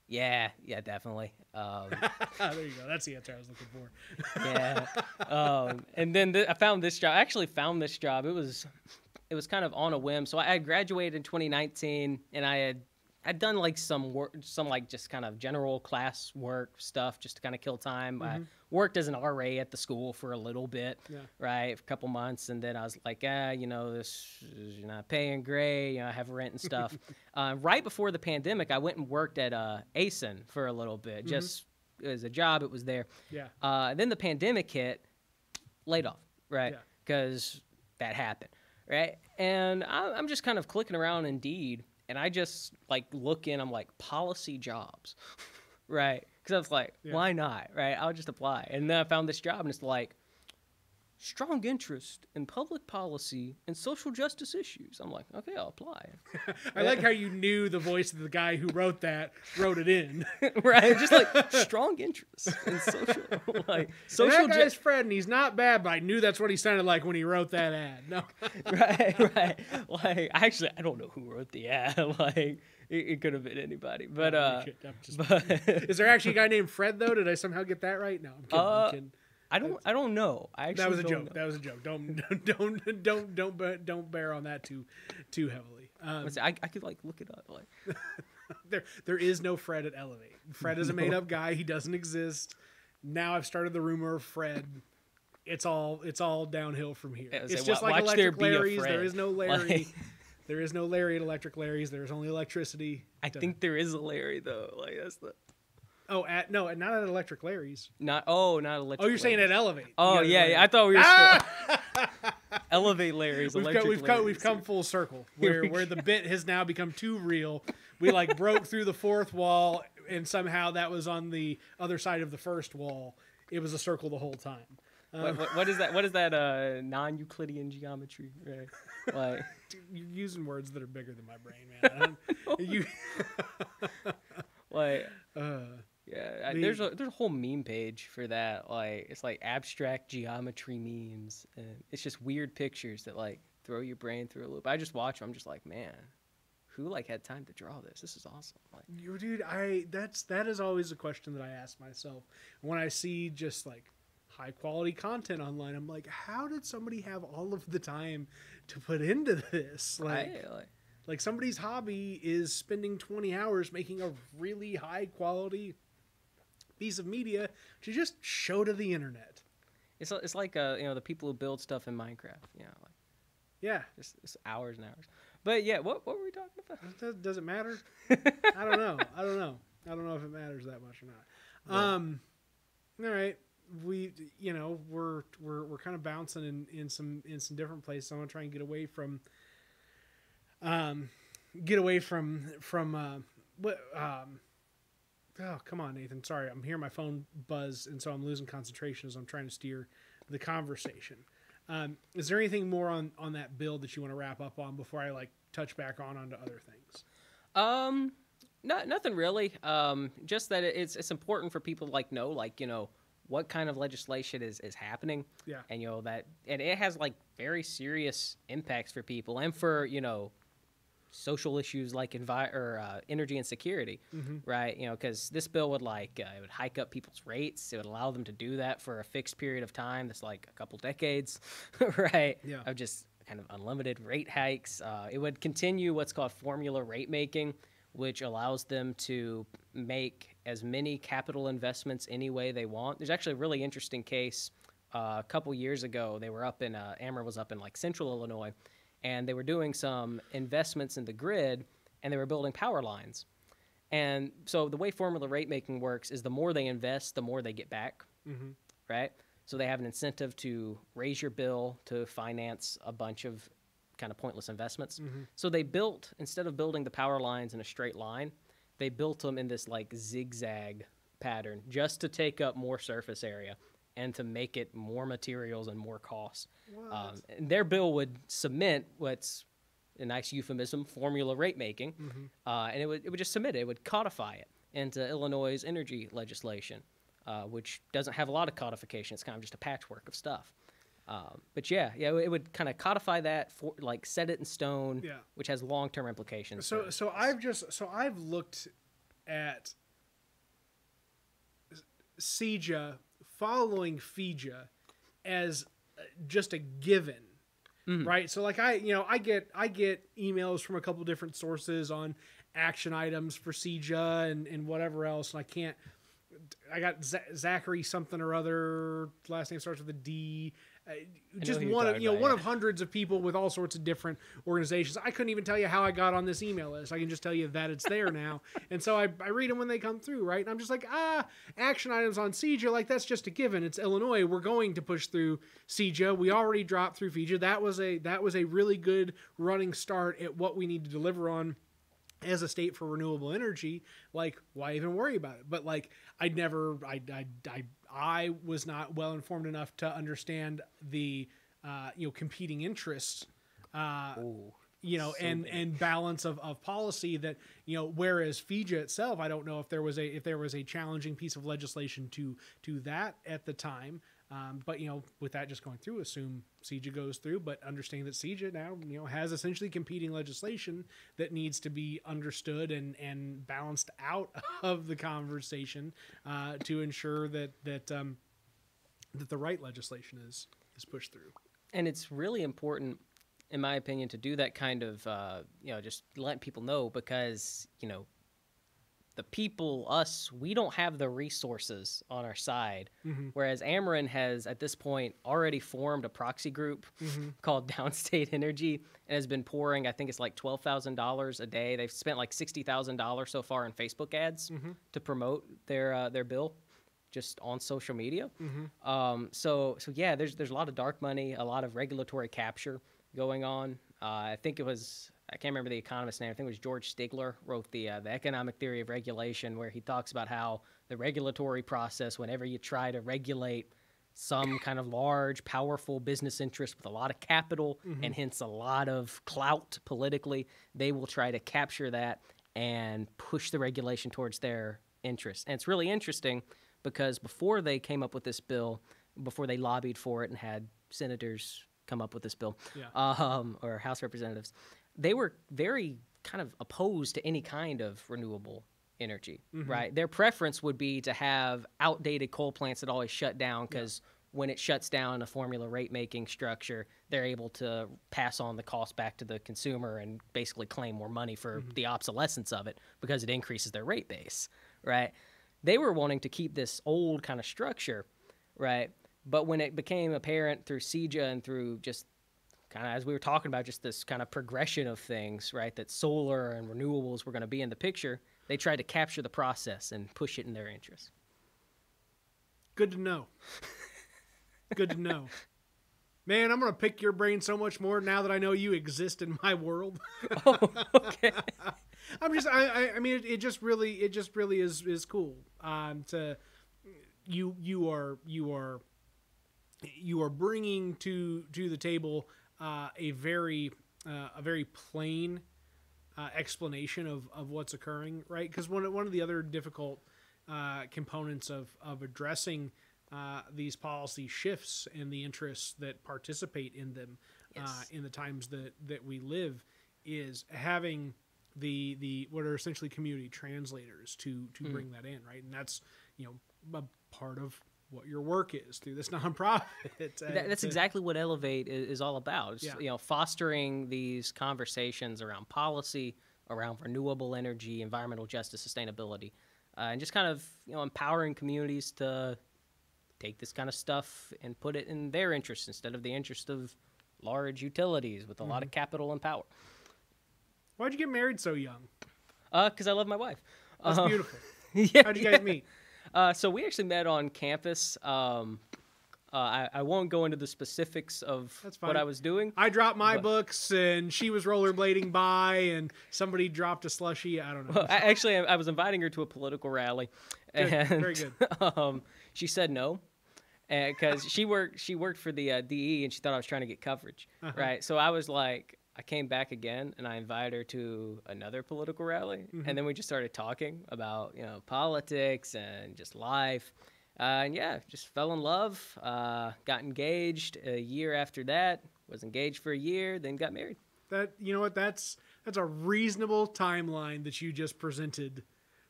Yeah, definitely. There you go. That's the answer I was looking for. Yeah. And then I found this job. I actually found this job. It was kind of on a whim. So I had graduated in 2019, and I'd done like some work, some like just kind of general class work stuff just to kind of kill time. I worked as an RA at the school for a little bit, right, for a couple months, and then I was like, you know, this is not paying great. You know, I have rent and stuff. Right before the pandemic, I went and worked at ASIN for a little bit, just as a job. It was there. Yeah. Then the pandemic hit, laid off, right, because that happened, right, and I'm just kind of clicking around Indeed. And I just, like, look in, I'm like, policy jobs, right? Because I was like, why not, right? I'll just apply. And then I found this job, and it's like, strong interest in public policy and social justice issues. I'm like, okay, I'll apply. I like how you knew the voice of the guy who wrote it in. Right? Just like, strong interest in social, like, social justice. That guy's Fred, and he's not bad, but I knew that's what he sounded like when he wrote that ad. No. Right. Like, actually, I don't know who wrote the ad. Like, it could have been anybody. But, is there actually a guy named Fred, though? Did I somehow get that right? No, I'm kidding. I don't know. I actually that was a joke. That was a joke. Don't bear on that too heavily. I could like look it up. Like there is no Fred at Elevate. Fred is a made up guy. He doesn't exist. Now I've started the rumor of Fred. It's all downhill from here. It's just like Electric Larry's. There is no Larry. Like, there is no Larry at Electric Larry's. There's only electricity. I think there is a Larry though. Like that's the. Oh, not at Electric Larry's. Not Electric. Oh, you're saying at Elevate. Oh, yeah. I thought we were still Elevate Larry's. We've come full circle where the bit has now become too real. We like broke through the fourth wall, and somehow that was on the other side of the first wall. It was a circle the whole time. What is that? What is that? Non-Euclidean geometry, right? Like dude, you're using words that are bigger than my brain, man. Like. Yeah, there's a whole meme page for that. Like it's like abstract geometry memes, and it's just weird pictures that like throw your brain through a loop. I just watch them. I'm just like, man, who like had time to draw this? This is awesome. Like, dude, that is always a question that I ask myself when I see just like high quality content online. I'm like, how did somebody have all of the time to put into this? Like somebody's hobby is spending 20 hours making a really high quality piece of media to just show to the internet. It's like the people who build stuff in Minecraft. It's hours and hours. But yeah, what were we talking about? Does it matter? I don't know. I don't know if it matters that much or not. All right, we're kind of bouncing in some different places. I want to try and get away from what. Oh, come on, Nathan. Sorry, I'm hearing my phone buzz, and so I'm losing concentration as I'm trying to steer the conversation. Is there anything more on that bill that you want to wrap up on before I like touch back onto other things? Nothing really. Just that it's important for people to like know what kind of legislation is happening. Yeah. And and it has like very serious impacts for people and for social issues like energy and security, right? Because this bill would it would hike up people's rates. It would allow them to do that for a fixed period of time. That's like a couple decades, right? Yeah. Of just kind of unlimited rate hikes. It would continue what's called formula rate making, which allows them to make as many capital investments any way they want. There's actually a really interesting case a couple years ago. They were up in Ameren was up in like central Illinois, and they were doing some investments in the grid, and they were building power lines. And so the way formula rate making works is the more they invest, the more they get back, right? So they have an incentive to raise your bill to finance a bunch of kind of pointless investments. So they built, instead of building the power lines in a straight line, they built them in this like zigzag pattern just to take up more surface area and to make it more materials and more costs. And their bill would cement what's a nice euphemism, formula rate making, and it would just submit it. It would codify it into Illinois' energy legislation, which doesn't have a lot of codification. It's kind of just a patchwork of stuff. But it would kind of codify that, for, like set it in stone, which has long-term implications. So I've looked at CEJA following FEJA as just a given. Right. So like I get emails from a couple different sources on action items for CEJA and whatever else. And I got Zachary something or other, last name starts with a D. Just one of hundreds of people with all sorts of different organizations. I couldn't even tell you how I got on this email list. I can just tell you that it's there now. And so I read them when they come through, right? And I'm just like, action items on CEJA, like that's just a given. It's Illinois. We're going to push through CEJA. We already dropped through FEJA. That was a really good running start at what we need to deliver on as a state for renewable energy. Like, why even worry about it? But like, I was not well informed enough to understand the competing interests, and balance of policy that, whereas FEJA itself, I don't know if there was a challenging piece of legislation to that at the time. But with that just going through, assume CEJA goes through, but understanding that CEJA now, has essentially competing legislation that needs to be understood and balanced out of the conversation, to ensure that the right legislation is pushed through. And it's really important, in my opinion, to do that kind of, just let people know, because, the people, we don't have the resources on our side. Whereas Ameren has, at this point, already formed a proxy group called Downstate Energy and has been pouring, I think it's like $12,000 a day. They've spent like $60,000 so far in Facebook ads to promote their bill just on social media. There's a lot of dark money, a lot of regulatory capture going on. I think it was, I can't remember the economist's name. I think it was George Stigler wrote the Economic Theory of Regulation, where he talks about how the regulatory process, whenever you try to regulate some kind of large, powerful business interest with a lot of capital and hence a lot of clout politically, they will try to capture that and push the regulation towards their interests. And it's really interesting because before they came up with this bill, before they lobbied for it and had senators come up with this bill, or House representatives, they were very kind of opposed to any kind of renewable energy, right? Their preference would be to have outdated coal plants that always shut down, because when it shuts down a formula rate making structure, they're able to pass on the cost back to the consumer and basically claim more money for the obsolescence of it because it increases their rate base, right? They were wanting to keep this old kind of structure, right? But when it became apparent through CEJA and through just kind of, as we were talking about, just this kind of progression of things, right, that solar and renewables were going to be in the picture, they tried to capture the process and push it in their interest. Good to know. Good to know. Man, I'm going to pick your brain so much more now that I know you exist in my world. Oh, okay. I mean, it just really is cool. You are bringing to the table a very plain explanation of what's occurring, right? Because one of the other difficult components of addressing these policy shifts and the interests that participate in them in the times that we live is having the what are essentially community translators to bring that in, right? And that's a part of what your work is through this nonprofit. That's exactly what Elevate is all about. It's, fostering these conversations around policy, around renewable energy, environmental justice, sustainability, and just kind of empowering communities to take this kind of stuff and put it in their interest instead of the interest of large utilities with a lot of capital and power. Why'd you get married so young? Because I love my wife. That's beautiful. Yeah, How'd you guys meet? So we actually met on campus. I won't go into the specifics of what I was doing. I dropped my books, and she was rollerblading by, and somebody dropped a slushie. I don't know. Well, actually, I was inviting her to a political rally, and very good. She said no, because she worked for the DE, and she thought I was trying to get coverage, right? So I was like, I came back again, and I invited her to another political rally, and then we just started talking about politics and just life. And yeah, just fell in love, got engaged a year after that, was engaged for a year, then got married. That's a reasonable timeline that you just presented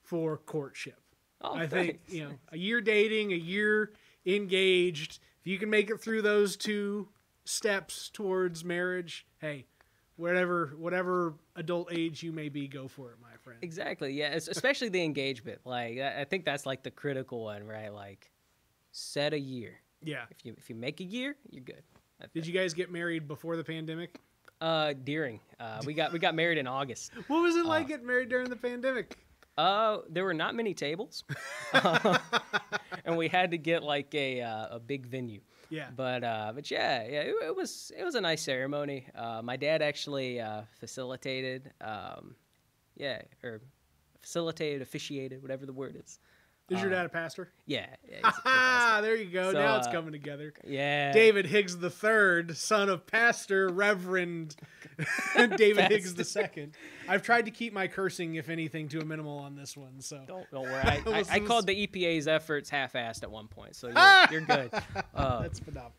for courtship. Oh, I thanks. think, a year dating, a year engaged, if you can make it through those 2 steps towards marriage, hey, whatever adult age you may be, go for it, my friend. Exactly. Yeah. Especially the engagement. Like, I think that's like the critical one, right? Like, set a year. Yeah. If you make a year, you're good. Did you guys get married before the pandemic? During. We got married in August. What was it like getting married during the pandemic? There were not many tables, and we had to get like a big venue. Yeah. But yeah, it was a nice ceremony. My dad actually facilitated, officiated, whatever the word is. Is your dad a pastor? Yeah. There you go. So, now it's coming together. Yeah. David Higgs III, son of Pastor Reverend David Higgs II. I've tried to keep my cursing, if anything, to a minimal on this one. So don't worry. I called the EPA's efforts half-assed at one point, so you're good. That's phenomenal.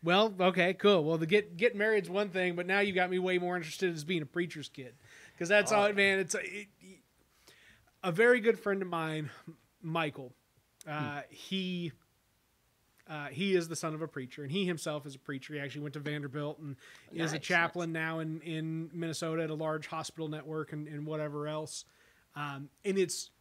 Well, okay, cool. Well, the get married's one thing, but now you got me way more interested as being a preacher's kid, because that's all, man. It's a very good friend of mine, Michael. He is the son of a preacher, and he himself is a preacher. He actually went to Vanderbilt and is a chaplain now in Minnesota at a large hospital network and whatever else. And it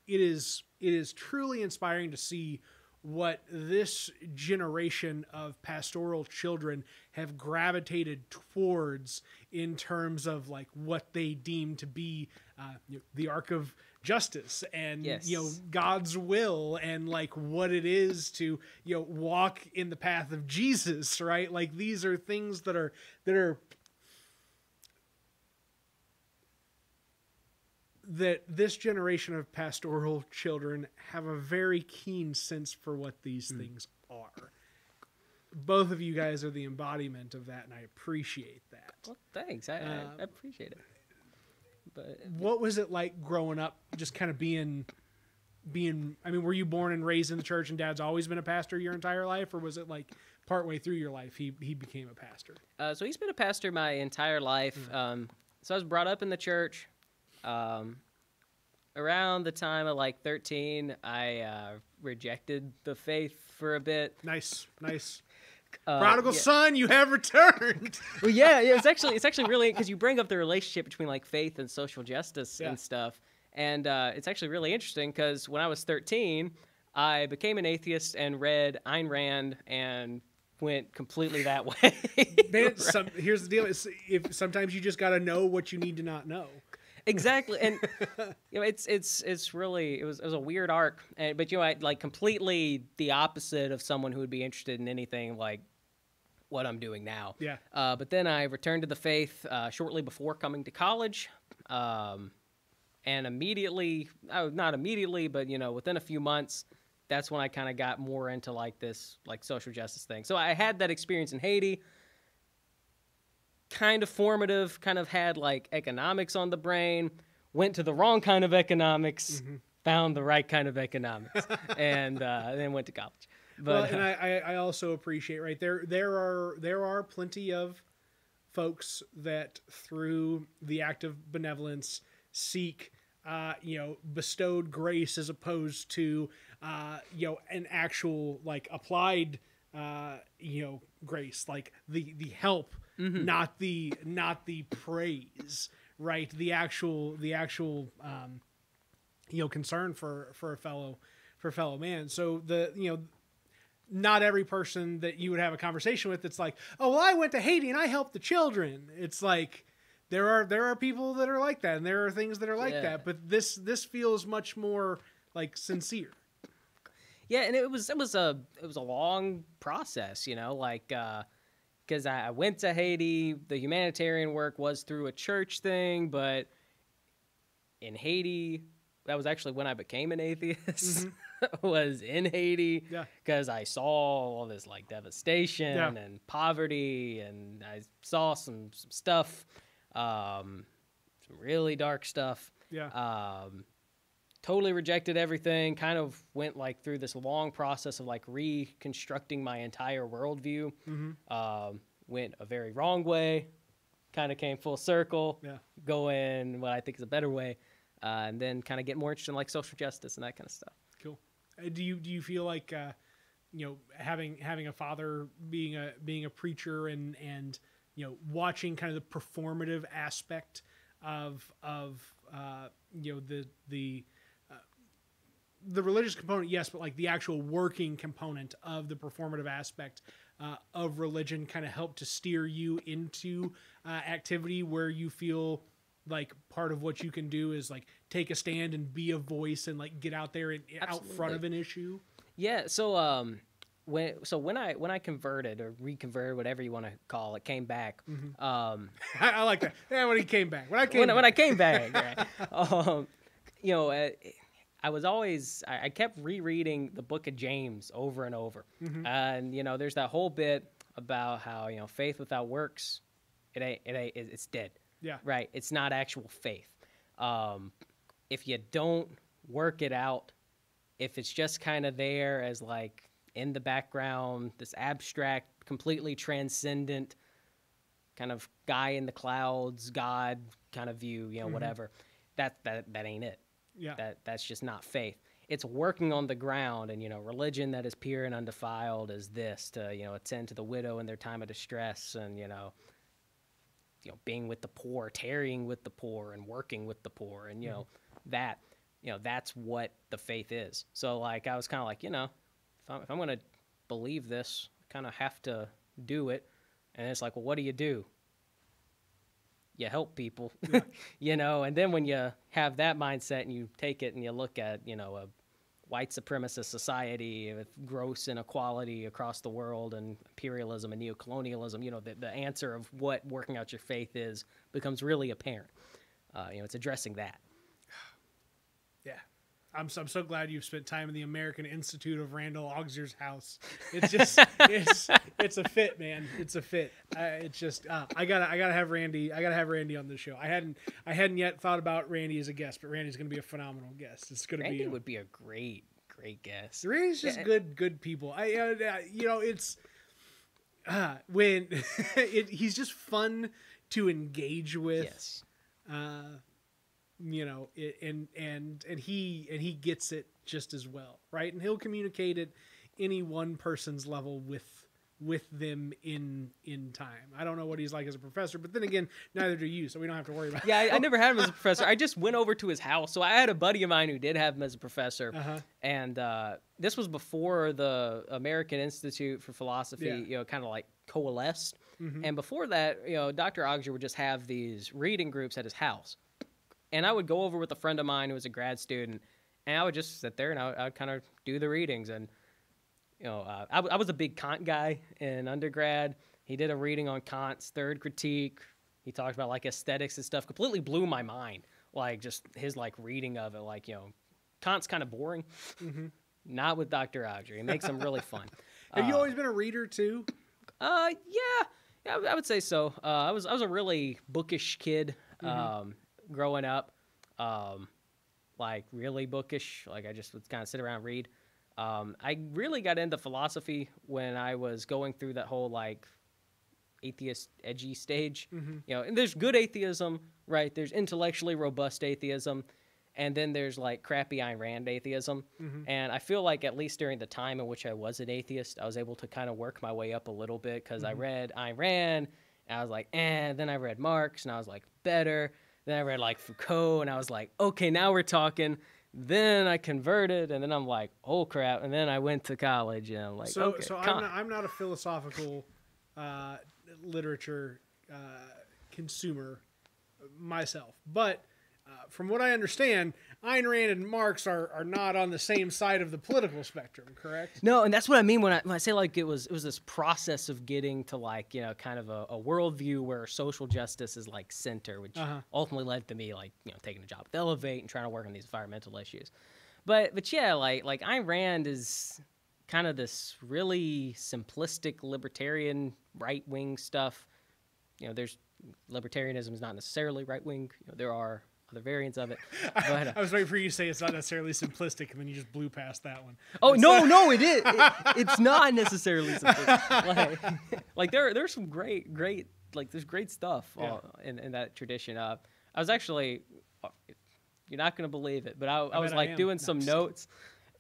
is truly inspiring to see what this generation of pastoral children have gravitated towards in terms of like what they deem to be the arc of justice and God's will, and like what it is to walk in the path of Jesus, right? Like these are things that are that this generation of pastoral children have a very keen sense for what these things are. Both of you guys are the embodiment of that, and I appreciate that. Well, thanks. I appreciate it. But what was it like growing up, just kind of being, I mean, were you born and raised in the church and dad's always been a pastor your entire life, or was it like partway through your life he became a pastor? So he's been a pastor my entire life. So I was brought up in the church. Around the time of like 13, I rejected the faith for a bit. Nice. Prodigal son, you have returned. Well, yeah, it's actually really, because you bring up the relationship between like faith and social justice and stuff, and it's actually really interesting because when I was 13, I became an atheist and read Ayn Rand and went completely that way. Man, here's the deal: if sometimes you just got to know what you need to not know. Exactly, and it's really it was a weird arc, but I like completely the opposite of someone who would be interested in anything like what I'm doing now. Yeah. But then I returned to the faith shortly before coming to college, and immediately, not immediately, but within a few months, that's when I kind of got more into like this like social justice thing. So I had that experience in Haiti. Kind of formative, kind of had like economics on the brain, went to the wrong kind of economics, found the right kind of economics, and then went to college. But and I also appreciate, right, there are plenty of folks that through the act of benevolence seek bestowed grace as opposed to an actual like applied grace, like the help. Not the praise, right? The actual concern for a fellow man. So not every person that you would have a conversation with, it's like, oh, well, I went to Haiti and I helped the children. It's like, there are people that are like that, and there are things that are like that, but this feels much more like sincere. Yeah, and it was a long process, like because I went to Haiti. The humanitarian work was through a church thing, but in Haiti, that was actually when I became an atheist. Was in Haiti because I saw all this like devastation and poverty, and I saw some stuff. Some really dark stuff. Totally rejected everything. Kind of went like through this long process of like reconstructing my entire worldview. Went a very wrong way. Kind of came full circle. Going what I think is a better way, and then kind of get more interested in like social justice and that kind of stuff. Cool. Do you feel like having a father, being a preacher, and watching kind of the performative aspect of the religious component, yes, but like the actual working component of the performative aspect of religion kind of help to steer you into activity where you feel like part of what you can do is like take a stand and be a voice and like get out there and out front of an issue. Yeah. So, when I converted or reconverted, whatever you want to call it, came back. I like that. Yeah, when he came back. When I came back, right? I was always I kept rereading the Book of James over and over, and there's that whole bit about how faith without works, it's dead. Yeah. Right. It's not actual faith. If you don't work it out, if it's just kind of there as like in the background, this abstract, completely transcendent kind of guy in the clouds, God kind of view, whatever, that ain't it. Yeah. That's just not faith. It's working on the ground, and religion that is pure and undefiled is this, to attend to the widow in their time of distress, and being with the poor, tarrying with the poor, and working with the poor, and that's what the faith is. So like I was kind of like, if I'm gonna believe this, I kind of have to do it. And it's like, well, what do? You help people, and then when you have that mindset and you take it and you look at, a white supremacist society with gross inequality across the world and imperialism and neocolonialism, the answer of what working out your faith is becomes really apparent. It's addressing that. Yeah. I'm so glad you've spent time in the American Institute of Randall Auxer's house. It's just it's a fit, man. It's a fit. It's just I gotta have Randy. I gotta have Randy on this show. I hadn't yet thought about Randy as a guest, but Randy's gonna be a phenomenal guest. It's gonna Randy would be a great guest. Randy's just good people. It's when he's just fun to engage with. Yes. And he gets it just as well, right? And he'll communicate at any one person's level with them in time. I don't know what he's like as a professor, but then again, neither do you, so we don't have to worry about it. Yeah, I never had him as a professor. I just went over to his house. So I had a buddy of mine who did have him as a professor, and this was before the American Institute for Philosophy, kind of like coalesced. And before that, Dr. Auger would just have these reading groups at his house. And I would go over with a friend of mine who was a grad student, and I would just sit there and I would kind of do the readings. And, I was a big Kant guy in undergrad. He did a reading on Kant's Third Critique. He talked about like aesthetics and stuff. Completely blew my mind. Like just his like reading of it. Like, Kant's kind of boring. Not with Dr. Auger. He makes them really fun. Have you always been a reader too? Yeah, I would say so. I was a really bookish kid. Growing up, like really bookish, like I just would kind of sit around and read. I really got into philosophy when I was going through that whole like atheist edgy stage. And there's good atheism, right? There's intellectually robust atheism, and then there's like crappy Ayn Rand atheism. And I feel like at least during the time in which I was an atheist, I was able to kind of work my way up a little bit because I read Ayn Rand, and I was like, then I read Marx, and I was like, better. Then I read like Foucault, and I was like, okay, now we're talking. Then I converted, and then I'm like, oh crap! And then I went to college, and I'm like, so okay, I'm not a philosophical literature consumer myself, but from what I understand, Ayn Rand and Marx are not on the same side of the political spectrum, correct? No, and that's what I mean when I say like it was this process of getting to like, you know, kind of a worldview where social justice is like center, which ultimately led to me like, you know, taking a job with Elevate and trying to work on these environmental issues. But yeah, like Ayn Rand is kind of this really simplistic libertarian right wing stuff. You know, there's libertarianism is not necessarily right wing. You know, there are other variants of it. But, I was waiting for you to say it's not necessarily simplistic, and then you just blew past that one. Oh, no, it is. It's not necessarally simplistic. Like there's some great, like there's great stuff in that tradition. I was actually, you're not going to believe it, but I was like doing some notes,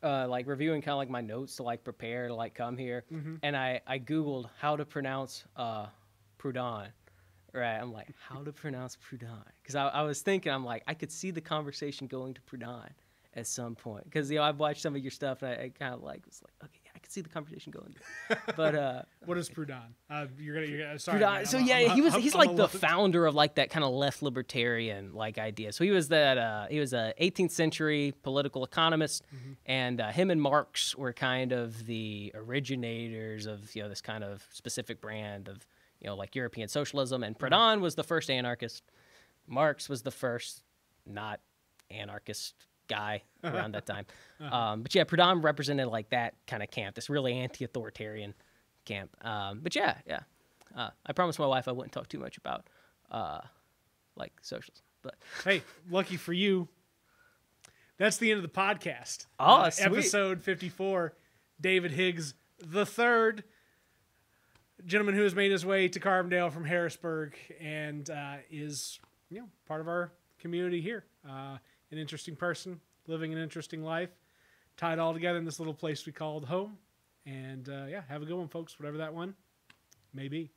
like reviewing kind of like my notes to like prepare to like come here. And I Googled how to pronounce Proudhon. Right, I'm like, how to pronounce Proudhon? Because I was thinking, I'm like, I could see the conversation going to Proudhon at some point. Because, you know, I've watched some of your stuff, and I kind of like, was like, okay, yeah, I could see the conversation going there. But what is Proudhon? You're gonna sorry. Proudhon, Man, so yeah, he's like the founder of like that kind of left libertarian like idea. So he was that he was a 18th century political economist, and him and Marx were kind of the originators of, you know, this kind of specific brand of, you know, like European socialism. And Proudhon was the first anarchist. Marx was the first not anarchist guy around that time. But yeah, Proudhon represented like that kind of camp, this really anti-authoritarian camp. But yeah. I promised my wife I wouldn't talk too much about like socialism. But hey, lucky for you, that's the end of the podcast. Oh, sweet. Episode 54, David Higgs the third. Gentleman who has made his way to Carbondale from Harrisburg and is, you know, part of our community here. An interesting person, living an interesting life, tied all together in this little place we called home. And yeah, have a good one, folks, whatever that one may be.